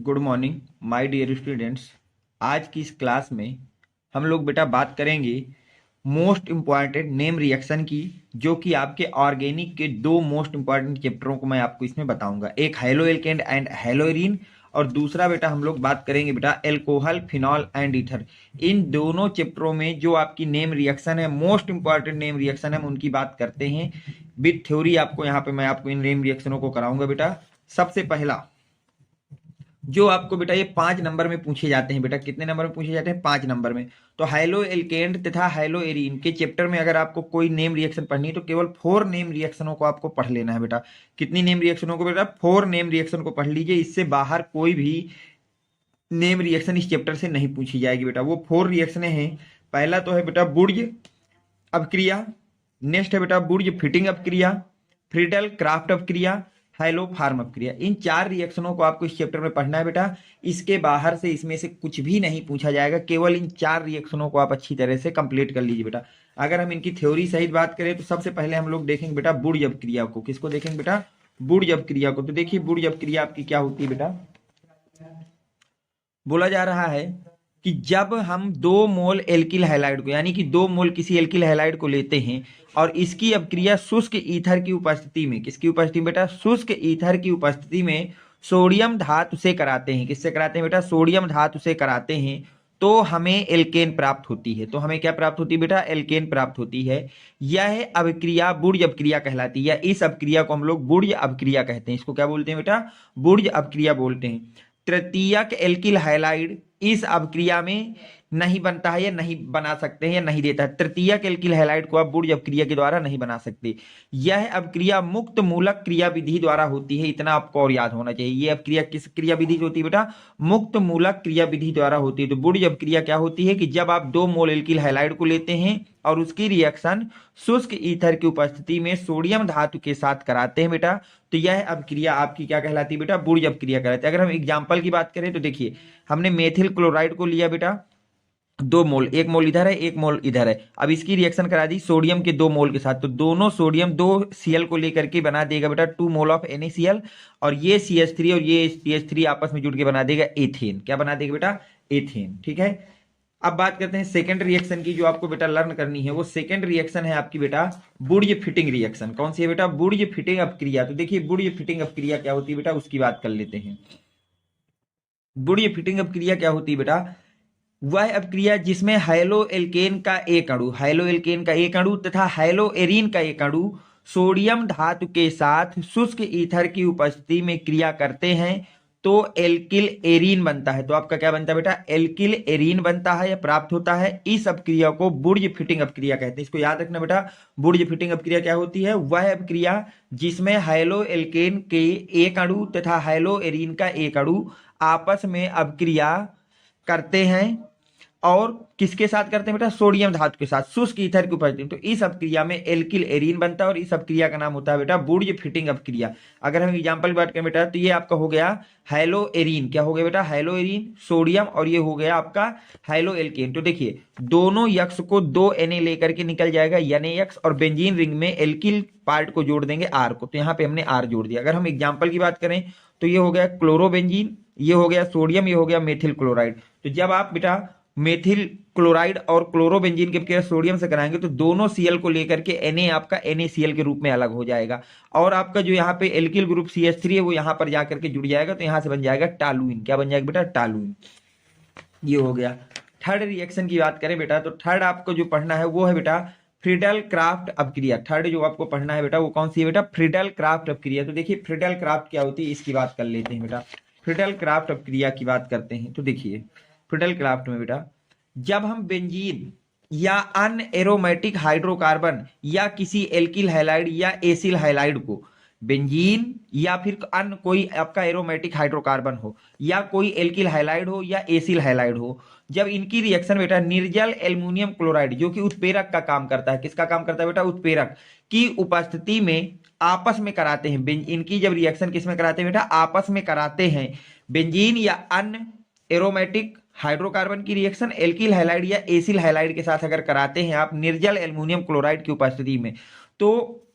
Good morning my dear students. आज की इस क्लास में हम लोग बेटा बात करेंगे मोस्ट इम्पॉर्टेंट नेम रिएक्शन की, जो कि आपके ऑर्गेनिक के दो मोस्ट इम्पॉर्टेंट चैप्टरों को मैं आपको इसमें बताऊंगा। एक हैलो एल्केन एंड हैलोरीन और दूसरा बेटा हम लोग बात करेंगे बेटा एल्कोहल फिनॉल एंड ईथर। इन दोनों चैप्टरों में जो आपकी नेम रिएक्शन है, मोस्ट इंपॉर्टेंट नेम रिएक्शन है, हम उनकी बात करते हैं विद थ्योरी। आपको यहाँ पे मैं आपको इन नेम रिएक्शनों को कराऊंगा बेटा। सबसे पहला जो आपको बेटा ये 5 नंबर में पूछे जाते हैं बेटा, कितने नंबर में पूछे जाते हैं? 5 नंबर में। तो हाइलो एल्केन तथा हाइलो एरीन के चैप्टर में अगर आपको कोई नेम रिएक्शन पढ़नी है तो केवल 4 नेम रिएक्शनों को आपको पढ़ लेना है बेटा। कितनी नेम रिएक्शनों को बेटा? 4 नेम रिएक्शन को पढ़ लीजिए। इससे बाहर कोई भी नेम रिएक्शन इस चैप्टर से नहीं पूछी जाएगी बेटा। वो 4 रिएक्शनें हैं। पहला तो है बेटा बुर्ज अपक्रिया, नेक्स्ट है बेटा बुर्ज फिटिंग अपक्रिया, फ्रीडल क्राफ्ट अपक्रिया, हाइलो फार्म अपक्रिया। इन 4 रिएक्शनों को आपको इस चैप्टर में पढ़ना है बेटा। इसके बाहर से इसमें से कुछ भी नहीं पूछा जाएगा, केवल इन 4 रिएक्शनों को आप अच्छी तरह से कंप्लीट कर लीजिए बेटा। अगर हम इनकी थ्योरी सहित बात करें तो सबसे पहले हम लोग देखेंगे बेटा बुर्ज अपक्रिया को। किसको देखेंगे बेटा? बुर्ज अपक्रिया को। तो देखिए बुर्ज अपक्रिया आपकी क्या होती है बेटा। बोला जा रहा है कि जब हम 2 मोल एल्किल हैलाइड को, यानी कि 2 मोल किसी एल्किल हैलाइड को लेते हैं और इसकी अपक्रिया शुष्क ईथर की उपस्थिति में, किसकी उपस्थिति में बेटा? शुष्क ईथर की उपस्थिति में सोडियम धातु से कराते हैं। किससे कराते हैं बेटा? सोडियम धातु से कराते हैं। तो हमें एल्केन प्राप्त होती है। तो हमें क्या प्राप्त होती है बेटा? एल्केन प्राप्त होती है। यह अभिक्रिया बुर्ज अपक्रिया कहलाती है। इस अपक्रिया को हम लोग बुर्ज अपक्रिया कहते हैं। इसको क्या बोलते हैं बेटा? बुर्ज अपक्रिया बोलते हैं। तृतीयक एल्किल हैलाइड इस अपक्रिया में नहीं बनता है या नहीं बना सकते हैं या नहीं देता है। तृतीयक एल्किल हैलाइड को आप बुर्ज अपक्रिया के द्वारा नहीं बना सकते। यह अपक्रिया मुक्त मूलक क्रिया विधि द्वारा होती है। इतना आपको और याद होना चाहिए। यह अपक्रिया किस क्रिया विधि से होती है बेटा? मुक्त मूलक क्रिया विधि द्वारा होती है। तो बुर्ज अपक्रिया क्या होती है कि जब आप 2 मोल एल्किल हैलाइड को लेते हैं और उसकी रिएक्शन शुष्क ईथर की उपस्थिति में सोडियम धातु के साथ कराते हैं बेटा, तो यह अपक्रिया आपकी क्या कहलाती है बेटा? बुर्ज अपक्रिया कहलाती है। अगर हम एग्जांपल की बात करें तो देखिए हमने मेथिल क्लोराइड को लिया बेटा 2 मोल, 1 मोल इधर है 1 मोल इधर है। अब इसकी रिएक्शन करा दी सोडियम के 2 मोल के साथ, तो दोनों सोडियम 2 Cl को लेकर के बना देगा बेटा 2 मोल ऑफ NaCl, और ये CH3 और ये CH3 आपस में जुड़ के बना देगा एथेन। क्या बना देगा बेटा? एथेन। ठीक है। अब बात करते हैं सेकंड रिएक्शन की, जो आपको बेटा लर्न करनी है। वो सेकंड रिएक्शन है आपकी बेटा बुर्ज फिटिंग रिएक्शन। कौन सी है बेटा? बुर्ज फिटिंग अपक्रिया। तो देखिए बुर्ज फिटिंग अपक्रिया क्या होती है बेटा, उसकी बात कर लेते हैं। बुर्ज फिटिंग अपक्रिया क्या होती है बेटा? वह अपक्रिया जिसमें हाइलो एल्केन का एक अणु, हाइलो एल्केन का एक अणु तथा हाइलो एरीन का एक अणु सोडियम धातु के साथ शुष्क ईथर की उपस्थिति में क्रिया करते हैं तो एल्किल एरीन बनता है। तो आपका क्या बनता है बेटा? एल्किल एरीन बनता है या प्राप्त होता है। इस अपक्रिया को बुर्ज फिटिंग अपक्रिया कहते हैं। इसको याद रखना बेटा। बुर्ज फिटिंग अपक्रिया क्या होती है? वह अपक्रिया जिसमें हाइलो एल्केन के एक अणु तथा हाइलो एरीन का एक अणु आपस में अपक्रिया करते हैं, और किसके साथ करते हैं बेटा? सोडियम धातु के साथ शुष्क ईथर की उपस्थिति। तो इस अपक्रिया में एल्किल एरीन बनता है और इस अपक्रिया का नाम होता है बेटा बुर्ज फिटिंग अपक्रिया। अगर हम एग्जांपल की बात करें बेटा तो ये आपका हो गया हाइलो एरीन। क्या हो गया बेटा? हाइलो एरीन सोडियम, और ये हो गया आपका हाइलो एल्केन। तो देखिए दोनों यक्स को 2 Na लेकर के निकल जाएगा NaX, और बेंजीन रिंग में एल्किल पार्ट को जोड़ देंगे R को। तो यहाँ पे हमने R जोड़ दिया। अगर हम एग्जाम्पल की बात करें तो ये हो गया क्लोरोबेंजीन, ये हो गया सोडियम, ये हो गया मेथिल क्लोराइड। तो जब आप बेटा मेथिल क्लोराइड और क्लोरोबेंजीन के अपक्रिया सोडियम से कराएंगे तो दोनों Cl को लेकर के Na आपका NaCl के रूप में अलग हो जाएगा, और आपका जो यहाँ पे एल्किल ग्रुप CH3 है वो यहाँ पर जाकर के जुड़ जाएगा। तो यहाँ से बन जाएगा टालुइन। क्या बन जाएगा बेटा? टालुइन। ये हो गया। थर्ड रिएक्शन की बात करें बेटा तो थर्ड आपको जो पढ़ना है वो है बेटा फ्रीडल क्राफ्ट अपक्रिया। थर्ड जो आपको पढ़ना है बेटा वो कौन सी है बेटा? फ्रीडल क्राफ्ट अपक्रिया। तो देखिए फ्रीडल क्राफ्ट क्या होती है इसकी बात कर लेते हैं बेटा। फ्रीडल क्राफ्ट अपक्रिया की बात करते हैं तो देखिए फ्रीडल क्राफ्ट में बेटा जब हम बेंजीन या अन्य एरोमेटिक हाइड्रोकार्बन या किसी एल्किल हैलाइड या एसिल हैलाइड को, बेंजीन या फिर अन्य कोई आपका एरोमेटिक हाइड्रोकार्बन हो या कोई एल्किल हैलाइड हो या एसिल हैलाइड हो, जब इनकी रिएक्शन बेटा निर्जल एल्युमिनियम क्लोराइड जो कि उत्प्रेरक का काम करता है, किसका काम करता है बेटा? उत्प्रेरक की उपस्थिति में आपस में कराते हैं। इनकी जब रिएक्शन किसमें कराते हैं बेटा? आपस में कराते हैं। बेंजीन या अन्य एरोमेटिक हाइड्रोकार्बन की रिएक्शन एल्किल हैलाइड या एसिल हैलाइड के साथ अगर कराते हैं आप निर्जल एल्युमिनियम क्लोराइड की उपस्थिति में, तो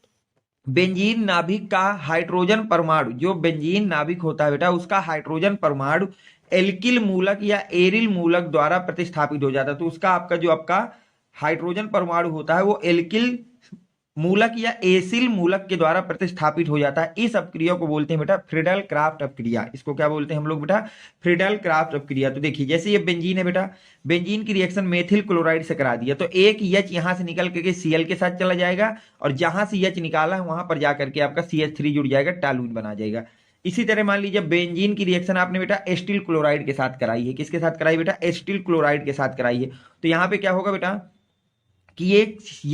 बेंजीन नाभिक का हाइड्रोजन परमाणु, जो बेंजीन नाभिक होता है बेटा उसका हाइड्रोजन परमाणु एल्किल मूलक या एरिल मूलक द्वारा प्रतिस्थापित हो जाता है। तो उसका आपका जो आपका हाइड्रोजन परमाणु होता है वो एल्किल मूलक या एसिल मूलक के द्वारा प्रतिस्थापित हो जाता है। इस अपक्रिया को बोलते हैं बेटा फ्रीडल क्राफ्ट अपक्रिया। इसको क्या बोलते हैं हम लोग बेटा? फ्रीडल क्राफ्ट अपक्रिया। तो देखिए जैसे ये बेंजीन है बेटा, बेंजीन की रिएक्शन मेथिल क्लोराइड से करा दिया तो एक एच यहां से निकल करके Cl के साथ चला जाएगा और जहां से एच निकाला है वहां पर जाकर के आपका CH3 जुड़ जाएगा, टालून बना जाएगा। इसी तरह मान लीजिए बेंजीन की रिएक्शन आपने बेटा एस्टिल क्लोराइड के साथ कराई है। किसके साथ कराई बेटा? एस्टिल क्लोराइड के साथ कराई है। तो यहाँ पे क्या होगा बेटा कि ये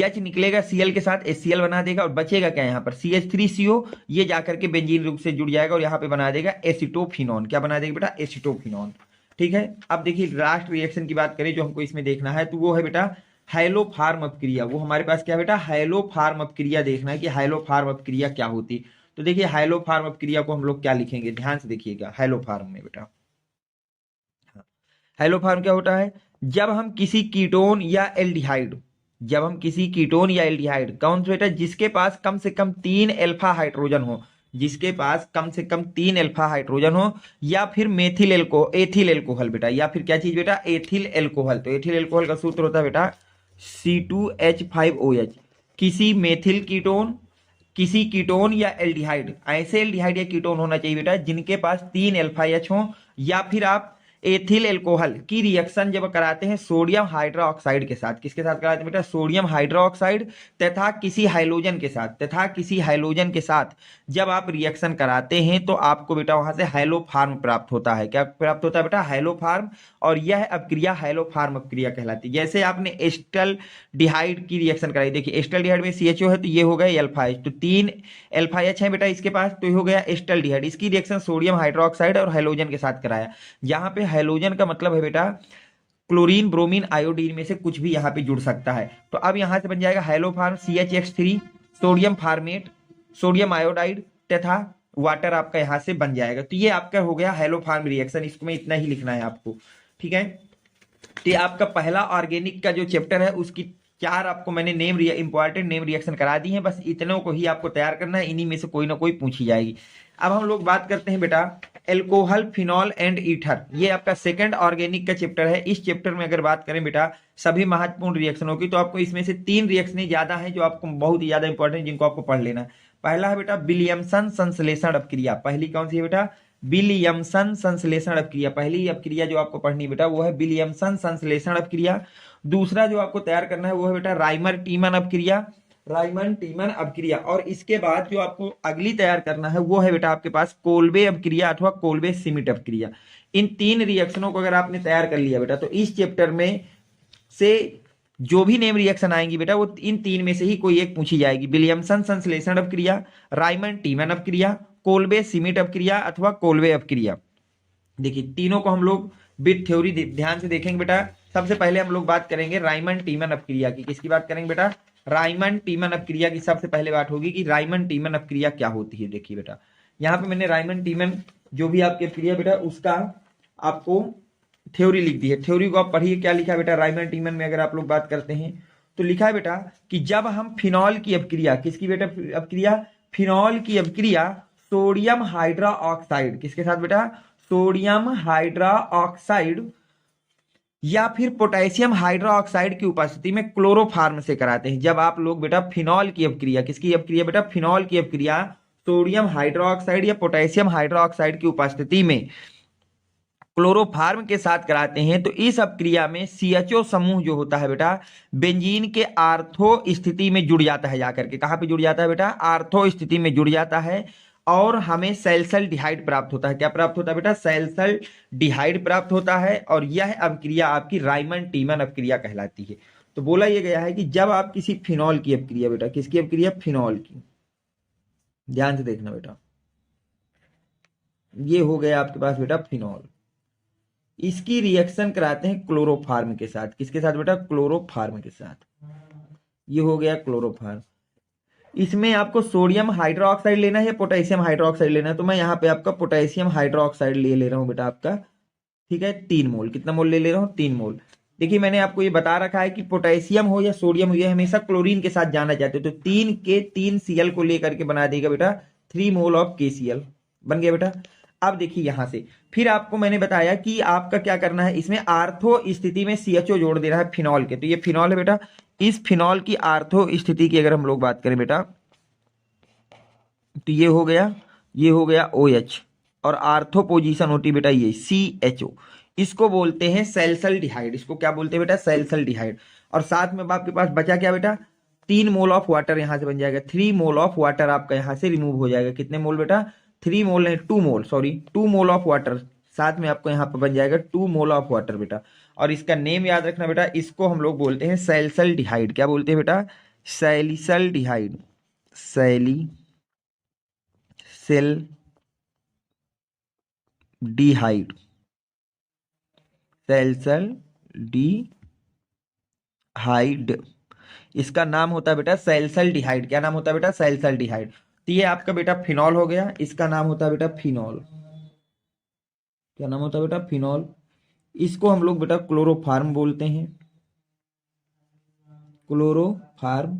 एच निकलेगा Cl के साथ, HCl बना देगा और बचेगा क्या यहाँ पर? CH3CO। ये जाकर के बेंजीन ग्रुप से जुड़ जाएगा और यहाँ पे बना देगा एसिटोफिनॉन। क्या बना देगा बेटा? एसिटोफिनॉन। ठीक है। अब देखिए लास्ट रिएक्शन की बात करें जो हमको इसमें देखना है तो वो है बेटा हाइलोफार्म अपक्रिया। वो हमारे पास क्या बेटा? हाइलोफार्म अपक्रिया देखना है कि हाइलोफार्म अपक्रिया क्या होती है। तो देखिए हाइलोफार्म अपक्रिया को हम लोग क्या लिखेंगे, ध्यान से देखिएगा। हाइलोफार्म में बेटा हाइलोफार्म क्या होता है? जब हम किसी कीटोन या एल्डिहाइड, जब हम किसी कीटोन या एल्डिहाइड, कौन सा बेटा? जिसके पास कम से कम 3 अल्फा हाइड्रोजन हो, जिसके पास कम से कम 3 अल्फा हाइड्रोजन हो, या फिर एथिल एल्कोहल बेटा, या फिर क्या चीज बेटा? Ethyl alcohol. तो एथिल एल्कोहल का सूत्र होता है बेटा C2H5OH। किसी मेथिल कीटोन, किसी कीटोन या एल्डिहाइड, ऐसे एल्डिहाइड या कीटोन होना चाहिए बेटा जिनके पास 3 अल्फा एच हो, या फिर आप एथिल एल्कोहल की रिएक्शन जब कराते हैं सोडियम हाइड्रोक्साइड के साथ। किसके साथ कराते हैं बेटा? सोडियम हाइड्रोक्साइड तथा किसी हाइलोजन के साथ, तथा किसी हाइलोजन के साथ जब आप रिएक्शन कराते हैं तो आपको बेटा वहां से हाइलोफार्म प्राप्त होता है। क्या प्राप्त होता है बेटा? हाइलोफार्म। और यह अपक्रिया हाइलोफार्म अपक्रिया कहलाती है। जैसे आपने एस्टल डिहाइड की रिएक्शन कराई, देखिए एस्टल डिहाइड में CHO है तो ये हो गया अल्फा एच, तो 3 अल्फा एच है बेटा इसके पास, तो ये हो गया एस्टल डिहाइड। इसकी रिएक्शन सोडियम हाइड्रोक्साइड और हाइलोजन के साथ कराया। यहाँ पे हाइलोजन का मतलब है बेटा क्लोरीन, ब्रोमीन, आयोडीन में से कुछ भी यहाँ पे जुड़ सकता है। तो अब यहाँ से बन जाएगा haloform CHX3, sodium format, sodium iodide तथा वाटर आपका यहाँ से बन जाएगा। तो ये आपका हो गया हाइलोफार्म रिएक्शन। इसको में इतना ही लिखना है आपको। ठीक है। तो ये आपका पहला ऑर्गेनिक का जो चैप्टर है उसकी 4 आपको मैंने इंपॉर्टेंट नेम रिएक्शन करा दी है। बस इतनों को ही आपको तैयार करना है, इन्हीं में से कोई ना कोई पूछी जाएगी। अब हम लोग बात करते हैं बेटा एल्कोहल, फिनॉल एंड ईथर। ये आपका सेकंड ऑर्गेनिक का चैप्टर है। इस चैप्टर में अगर बात करें बेटा सभी महत्वपूर्ण रिएक्शनों की, तो आपको इसमें से 3 रिएक्शनें ज्यादा हैं जो आपको बहुत ही ज्यादा इंपॉर्टेंट, जिनको आपको पढ़ लेना है। पहला है बेटा विलियमसन संश्लेषण अपक्रिया। पहली कौन सी है बेटा? विलियमसन संश्लेषण अपक्रिया। पहली अपक्रिया जो आपको पढ़नी बेटा वो है विलियमसन संश्लेषण अपक्रिया। दूसरा जो आपको तैयार करना है वो है बेटा राइमर टीमन अपक्रिया, राइमन टीमन अपक्रिया। और इसके बाद जो आपको अगली तैयार करना है वो है बेटा आपके पास कोल्बे अपक्रिया अथवा कोल्बे सिमिट अपक्रिया। इन 3 रिएक्शनों को अगर आपने तैयार कर लिया बेटा तो इस चैप्टर में से जो भी नेम रिएक्शन आएंगी बेटा वो इन 3 में से ही कोई एक पूछी जाएगी। विलियमसन संश्लेषण अपक्रिया, राइमन टीमन अपक्रिया, कोल्बे सिमिट अपक्रिया अथवा कोल्बे अपक्रिया। देखिए तीनों को हम लोग विद थ्योरी ध्यान से देखेंगे बेटा। सबसे पहले हम लोग बात करेंगे राइमन टीमन अपक्रिया की। किसकी बात करेंगे बेटा? राइमन टीमन अपक्रिया की सबसे पहले बात होगी कि राइमन टीमन अपक्रिया क्या होती है। देखिए बेटा यहाँ पे मैंने राइमन टीमन जो भी आपकी अपक्रिया बेटा उसका आपको थ्योरी लिख दी है। थ्योरी को आप पढ़िए। क्या लिखा है बेटा राइमन टीमन में? अगर आप लोग बात करते हैं तो लिखा है बेटा कि जब हम फिनॉल की अपक्रिया, किसकी बेटा अपक्रिया? फिनॉल की अपक्रिया सोडियम हाइड्रा ऑक्साइड, किसके साथ बेटा? सोडियम हाइड्रा ऑक्साइड या फिर पोटेशियम हाइड्रा ऑक्साइड की उपस्थिति में क्लोरोफार्म से कराते हैं। जब आप लोग बेटा फिनॉल की अपक्रिया, किसकी अपक्रिया बेटा? फिनॉल की अपक्रिया सोडियम हाइड्रा ऑक्साइड या पोटेशियम हाइड्रा ऑक्साइड की उपस्थिति में क्लोरोफार्म के साथ कराते हैं तो इस अपक्रिया में CHO समूह जो होता है बेटा बेंजीन के आर्थो स्थिति में जुड़ जाता है। जाकर के कहां पे जुड़ जाता है बेटा? आर्थो स्थिति में जुड़ जाता है और हमें सैलसल डिहाइड प्राप्त होता है। क्या प्राप्त होता है बेटा? सैलसल डिहाइड प्राप्त होता है। और यह अपक्रिया आपकी राइमन टीमन अपक्रिया कहलाती है। तो बोला यह गया है कि जब आप किसी फिनॉल की अपक्रिया बेटा, किसकी अपक्रिया? फिनॉल की, ध्यान से देखना बेटा, ये हो गया आपके पास बेटा फिनॉल। इसकी रिएक्शन कराते हैं क्लोरोफार्म के साथ। किसके साथ बेटा? क्लोरोफार्म के साथ। ये हो गया क्लोरोफार्म। इसमें आपको सोडियम हाइड्रोक्साइड लेना है या पोटेशियम हाइड्रोक्साइड लेना है? तो मैं यहाँ पे आपका पोटेशियम हाइड्रोक्साइड ले रहा हूँ बेटा आपका। ठीक है 3 मोल। कितना मोल ले रहा हूँ? 3 मोल। देखिए मैंने आपको ये बता रखा है कि पोटेशियम हो या सोडियम हो, ये हमेशा क्लोरीन के साथ जाना चाहते हो, तो 3 के 3 Cl को लेकर के बना देगा बेटा 3 मोल ऑफ KCl। बन गया बेटा। अब देखिए यहां से फिर आपको मैंने बताया कि आपका क्या करना है, इसमें आर्थो स्थिति में CHO जोड़ दे रहा है फिनॉल के, तो ये फिनॉल है बेटा। इस फिनॉल की आर्थो स्थिति की अगर हम लोग बात करें बेटा, तो ये हो गया OH, और आर्थो पोजीशन होती बेटा ये CHO। इसको बोलते हैं सैल्सल्डिहाइड। इसको क्या बोलते हैं बेटा, सैल्सल्डिहाइड। और साथ में आपके पास बचा क्या बेटा, 3 मोल ऑफ वाटर यहां से बन जाएगा, 3 मोल ऑफ वाटर आपका यहां से रिमूव हो जाएगा। कितने मोल बेटा, 3 मोल नहीं 2 मोल, सॉरी 2 मोल ऑफ वाटर। साथ में आपको यहाँ पर बन जाएगा 2 मोल ऑफ वाटर बेटा। और इसका नेम याद रखना बेटा, इसको हम लोग बोलते हैं सैल्सल्डिहाइड। क्या बोलते हैं बेटा, सैलिसल्डिहाइड। सैलिसल्डिहाइड, सैल्सल्डिहाइड, इसका नाम होता है बेटा सैल्सल्डिहाइड। क्या नाम होता है बेटा, सैल्सल्डिहाइड। तो ये आपका बेटा फिनॉल हो गया, इसका नाम होता है बेटा फिनॉल। क्या नाम होता है बेटा, फिनॉल। इसको हम लोग बेटा क्लोरोफार्म बोलते हैं, क्लोरोफार्म।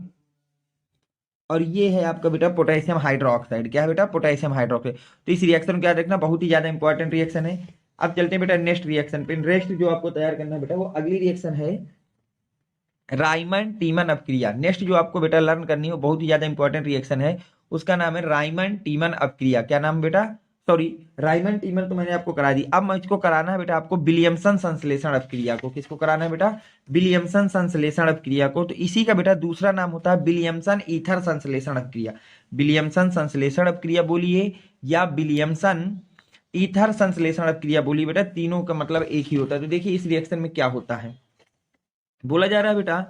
और ये है आपका बेटा पोटेशियम हाइड्रोक्साइड। क्या है बेटा, पोटेशियम हाइड्रोक्साइड। तो इस रिएक्शन को याद रखना, बहुत ही ज्यादा इंपॉर्टेंट रिएक्शन है। अब चलते हैं बेटा नेक्स्ट रिएक्शन पे। नेक्स्ट जो आपको तैयार करना है बेटा, वो अगली रिएक्शन है राइमंड टीमन अपक्रिया। नेक्स्ट जो आपको बेटा लर्न करनी है वो बहुत ही ज्यादा इंपॉर्टेंट रिएक्शन है, उसका नाम है राइमंड टीमन अपक्रिया। क्या नाम बेटा, सॉरी राइमंड टीमन तो मैंने आपको करा दी। अब मैं इसको कराना है बेटा आपको विलियमसन संश्लेषण अपक्रिया को। किसको कराना है बेटा, विलियमसन संश्लेषण अपक्रिया को। तो इसी का बेटा दूसरा नाम होता है विलियमसन ईथर संश्लेषण अपक्रिया। विलियमसन संश्लेषण अपक्रिया बोलिए या विलियमसन ईथर संश्लेषण अपक्रिया बोलिए बेटा, तीनों का मतलब एक ही होता है। तो देखिए इस रिएक्शन में क्या होता है, बोला जा रहा है बेटा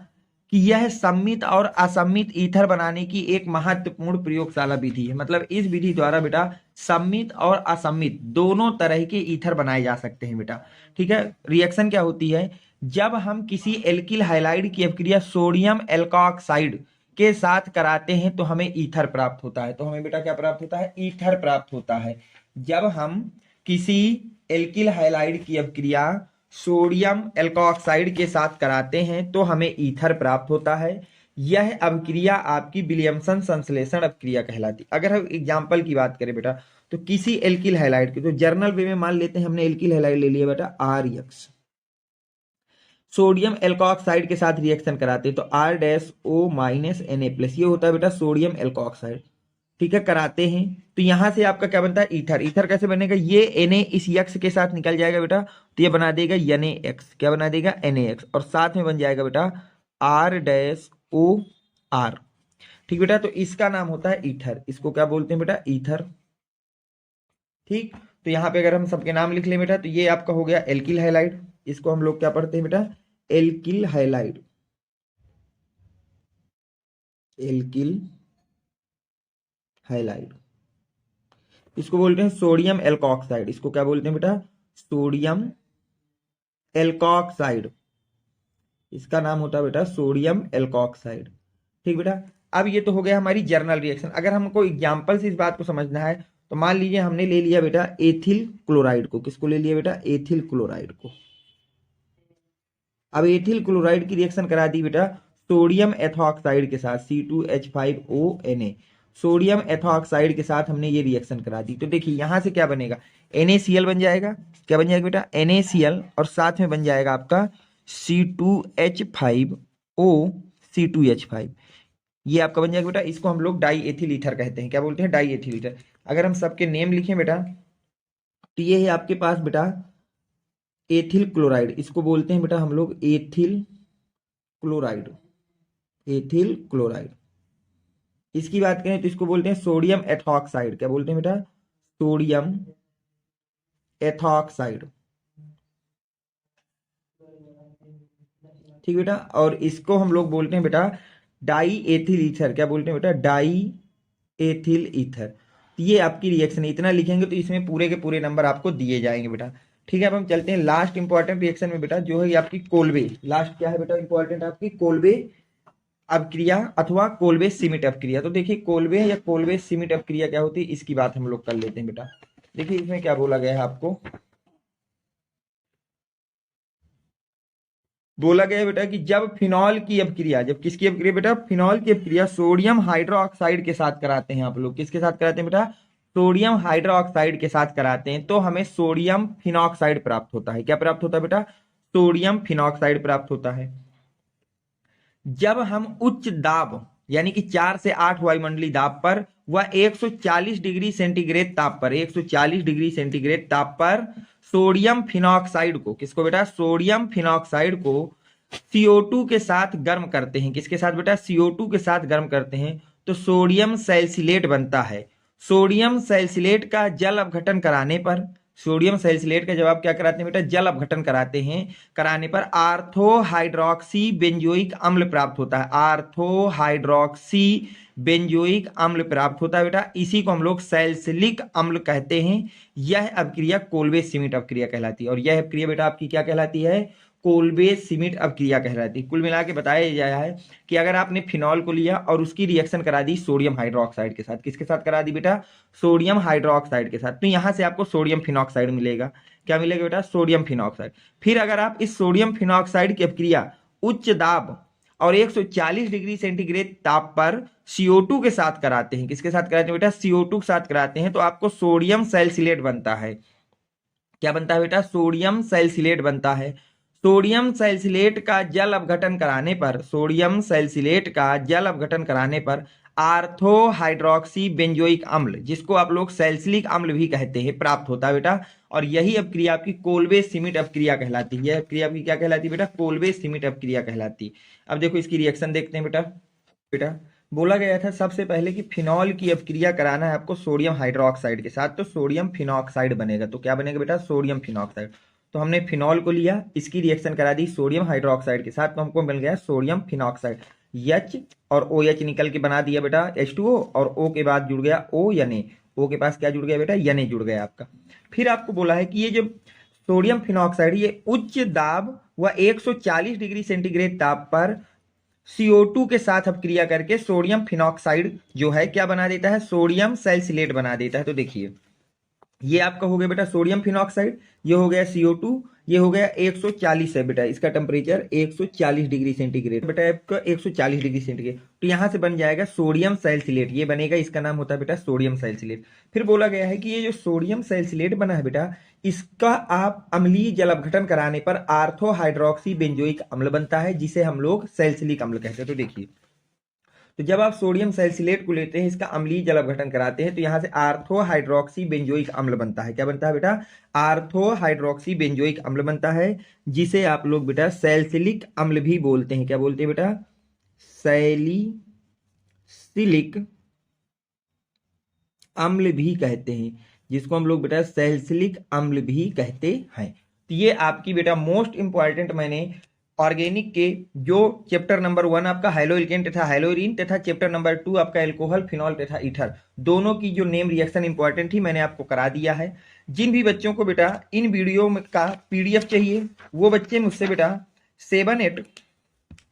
कि यह सम्मित और असम्मित ईथर बनाने की एक महत्वपूर्ण प्रयोगशाला विधि है। मतलब इस विधि द्वारा बेटा सम्मित और असम्मित दोनों तरह के ईथर बनाए जा सकते हैं बेटा। ठीक है, रिएक्शन क्या होती है, जब हम किसी एल्किल हाइलाइड की अभिक्रिया सोडियम एल्कोक्साइड के साथ कराते हैं तो हमें ईथर प्राप्त होता है। तो हमें बेटा क्या प्राप्त होता है, ईथर प्राप्त होता है। जब हम किसी एल्किल हाइलाइड की अभिक्रिया सोडियम एल्कोक्साइड के साथ कराते हैं तो हमें ईथर प्राप्त होता है। यह अभिक्रिया आपकी विलियमसन संश्लेषण अभिक्रिया कहलाती। अगर हम एग्जांपल की बात करें बेटा, तो किसी एल्किल हैलाइड की, तो जर्नल वे में मान लेते हैं हमने एल्किल हैलाइड ले लिया बेटा RX, सोडियम एल्कोक्साइड के साथ रिएक्शन कराते हैं तो R-O- Na+, ये होता है बेटा सोडियम एल्कोक्साइड। ठीक है, कराते हैं तो यहां से आपका क्या बनता है, ईथर। ईथर कैसे बनेगा, ये Na इस यक्स के साथ निकल जाएगा बेटा, तो ये बना देगा NaX। क्या बना देगा, NaX। और साथ में बन जाएगा बेटा R-OR। ठीक बेटा, तो इसका नाम होता है ईथर। इसको क्या बोलते हैं बेटा, ईथर। ठीक, तो यहाँ पे अगर हम सबके नाम लिख लें बेटा, तो ये आपका हो गया एल्किल हैलाइड। इसको हम लोग क्या पढ़ते हैं बेटा, एल्किल हैलाइड। एल्किल हैलाइड, इसको बोलते हैं सोडियम एल्कोक्साइड। इसको क्या बोलते हैं बेटा, सोडियम एल्कोक्साइड। इसका नाम होता है बेटा सोडियम एल्कोक्साइड। ठीक बेटा, अब ये तो हो गया हमारी जर्नल रिएक्शन। अगर हमको एग्जांपल से इस बात को समझना है तो मान लीजिए हमने ले लिया बेटा एथिल क्लोराइड को। किसको ले लिया बेटा, एथिल क्लोराइड को। अब एथिल क्लोराइड की रिएक्शन करा दी बेटा सोडियम एथॉक्साइड के साथ C2H5ONa। सोडियम एथॉक्साइड के साथ हमने ये रिएक्शन करा दी, तो देखिए यहां से क्या बनेगा, NaCl बन जाएगा। क्या बन जाएगा बेटा, NaCl, और साथ में बन जाएगा आपका C2H5O, ये आपका बन जाएगा बेटा। इसको हम लोग डाई एथिल ईथर कहते हैं। क्या बोलते हैं, डाई एथिल ईथर। अगर हम सबके नेम लिखें बेटा, तो ये है आपके पास बेटा एथिल क्लोराइड। इसको बोलते हैं बेटा हम लोग एथिल क्लोराइड। Ethyl chloride. इसकी बात करें तो इसको बोलते हैं सोडियम एथॉक्साइड। क्या बोलते हैं बेटा, सोडियम एथॉक्साइड। ठीक बेटा, और इसको हम लोग बोलते हैं बेटा डाई एथिल ईथर। क्या बोलते हैं बेटा, डाई एथिल ईथर। ये आपकी रिएक्शन है, इतना लिखेंगे तो इसमें पूरे के पूरे नंबर आपको दिए जाएंगे बेटा। ठीक है, अब हम चलते हैं लास्ट इंपॉर्टेंट रिएक्शन में बेटा, जो है आपकी कोल्बे। लास्ट क्या है बेटा इंपॉर्टेंट, आपकी कोल्बे अपक्रिया अथवा कोल्बे सिमिट अपक्रिया। तो देखिए कोल्बे या कोल्बे सिमिट अपक्रिया क्या होती है, इसकी बात हम लोग कर लेते हैं बेटा। देखिए इसमें क्या बोला गया है आपको, बोला गया है बेटा कि जब फिनॉल की अपक्रिया, जब किसकी अपक्रिया बेटा, फिनॉल की अपक्रिया सोडियम हाइड्रोक्साइड के साथ कराते हैं आप लोग, किसके साथ कराते हैं बेटा, सोडियम हाइड्रोक्साइड के साथ कराते हैं, तो हमें सोडियम फिनॉक्साइड प्राप्त होता है। क्या प्राप्त होता है बेटा, सोडियम फिनॉक्साइड प्राप्त होता है। जब हम उच्च दाब यानी कि 4 से 8 वायुमंडलीय दाब पर व 140 डिग्री सेंटीग्रेड ताप पर, 140 डिग्री सेंटीग्रेड ताप पर सोडियम फिनॉक्साइड को, किसको बेटा, सोडियम फिनॉक्साइड को CO2 के साथ गर्म करते हैं, किसके साथ बेटा, CO2 के साथ गर्म करते हैं, तो सोडियम सैलिसिलेट बनता है। सोडियम सैलिसिलेट का जल अपघटन कराने पर, सोडियम सैलिसिलेट का जब आप क्या कराते हैं बेटा, जल अपघटन कराते हैं, कराने पर आर्थो हाइड्रोक्सी बेंजोइक अम्ल प्राप्त होता है। आर्थो हाइड्रोक्सी बेंजोइक अम्ल प्राप्त होता है बेटा, इसी को हम लोग सैलिसिलिक अम्ल कहते हैं। यह अपक्रिया कोल्बे सिमिट अपक्रिया कहलाती है, और यह अपक्रिया बेटा आपकी क्या कहलाती है, कोल्बे सिमिट अपक्रिया कहलाती है। कुल मिला के बताया गया है कि अगर आपने फिनॉल को लिया और उसकी रिएक्शन करा दी सोडियम हाइड्रोक्साइड के साथ, किसके साथ करा दी बेटा, सोडियम हाइड्रोक्साइड के साथ, तो यहां से आपको सोडियम फिनॉक्साइड मिलेगा। क्या मिलेगा बेटा, सोडियम फिनॉक्साइड। फिर अगर आप इस सोडियम फिनॉक्साइड की अपक्रिया उच्च दाब और 140 डिग्री सेंटीग्रेड ताप पर CO2 के साथ कराते हैं, किसके साथ कराते हैं बेटा, CO2 के साथ कराते हैं, तो आपको सोडियम सैलिसिलेट बनता है। क्या बनता है बेटा, सोडियम सैलिसिलेट बनता है। सोडियम सैलिसिलेट का जल अपघटन कराने पर, सोडियम सैलिसिलेट का जल अपघटन कराने पर आर्थो हाइड्रोक्सी बेंजोइक अम्ल, जिसको आप लोग सैलिसिलिक अम्ल भी कहते हैं, प्राप्त होता है बेटा, और यही अपक्रिया आपकी कोल्बे सिमिट अपक्रिया कहलाती है। यह अपक्रिया आपकी क्या कहलाती है बेटा, कोल्बे सिमिट अपक्रिया कहलाती है। अब देखो इसकी रिएक्शन देखते हैं बेटा। बेटा बोला गया था सबसे पहले कि फिनॉल की अपक्रिया कराना है आपको सोडियम हाइड्रोक्साइड के साथ, तो सोडियम फिनॉक्साइड बनेगा। तो क्या बनेगा बेटा, सोडियम फिनॉक्साइड। तो हमने फिनॉल को लिया, इसकी रिएक्शन करा दी सोडियम हाइड्रोक्साइड के साथ, तो हमको मिल गया सोडियम फिनॉक्साइड। H और OH निकल के बना दिया बेटा H2O, और O के बाद जुड़ गया O या Ne, O के पास क्या जुड़ गया बेटा, Ne जुड़ गया आपका। फिर आपको बोला है कि ये जो सोडियम फिनॉक्साइड ये उच्च दाब व 140 डिग्री सेंटीग्रेड ताप पर CO2 के साथ अपक्रिया करके सोडियम फिनॉक्साइड जो है क्या बना देता है, सोडियम सैलिसिलेट बना देता है। तो देखिए ये आपका हो गया बेटा सोडियम फिनॉक्साइड, ये हो गया CO2, ये हो गया 140 है बेटा, इसका टेम्परेचर 140 डिग्री सेंटीग्रेड बेटा, आपका 140 डिग्री सेंटीग्रेड, तो यहां से बन जाएगा सोडियम सैलिसिलेट, ये बनेगा, इसका नाम होता है बेटा सोडियम सैलिसिलेट। फिर बोला गया है कि ये जो सोडियम सैलिसिलेट बना है बेटा, इसका आप अम्लीय जल अपघटन कराने पर आर्थो हाइड्रोक्सी बेंजोइक अम्ल बनता है, जिसे हम लोग सैलिसिलिक अम्ल कहते हैं। तो देखिए, तो जब आप सोडियम सैलिसिलेट को लेते हैं, इसका अम्लीय जल अपघटन कराते हैं, तो यहां से आर्थो हाइड्रोक्सी बेंजोइक अम्ल बनता है। क्या बनता है बेटा, आर्थो हाइड्रोक्सी बेंजोइक अम्ल बनता है, जिसे आप लोग बेटा सैलिसिलिक अम्ल भी बोलते हैं। क्या बोलते हैं बेटा, सैलिसिलिक अम्ल भी कहते हैं, जिसको हम लोग बेटा सैलिसिलिक अम्ल भी कहते हैं। तो ये आपकी बेटा मोस्ट इंपॉर्टेंट मैंने ऑर्गेनिक के जो चैप्टर नंबर 1 आपका हाइलोएल्केन तथा हाइलोरीन तथा चैप्टर नंबर 2 आपका एल्कोहल फिनॉल तथा ईथर, दोनों की जो नेम रिएक्शन इंपॉर्टेंट थी मैंने आपको करा दिया है। जिन भी बच्चों को बेटा इन वीडियो का PDF चाहिए, वो बच्चे मुझसे बेटा 78,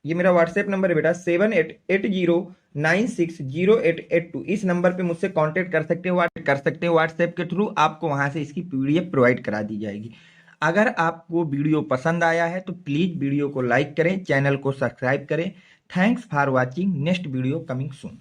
ये मेरा व्हाट्सएप नंबर है बेटा 7880960882, इस नंबर पे मुझसे कांटेक्ट कर सकते हो व्हाट्सएप के थ्रू, आपको वहां से इसकी PDF प्रोवाइड करा दी जाएगी। अगर आपको वीडियो पसंद आया है तो प्लीज वीडियो को लाइक करें, चैनल को सब्सक्राइब करें। Thanks for watching, next video coming soon.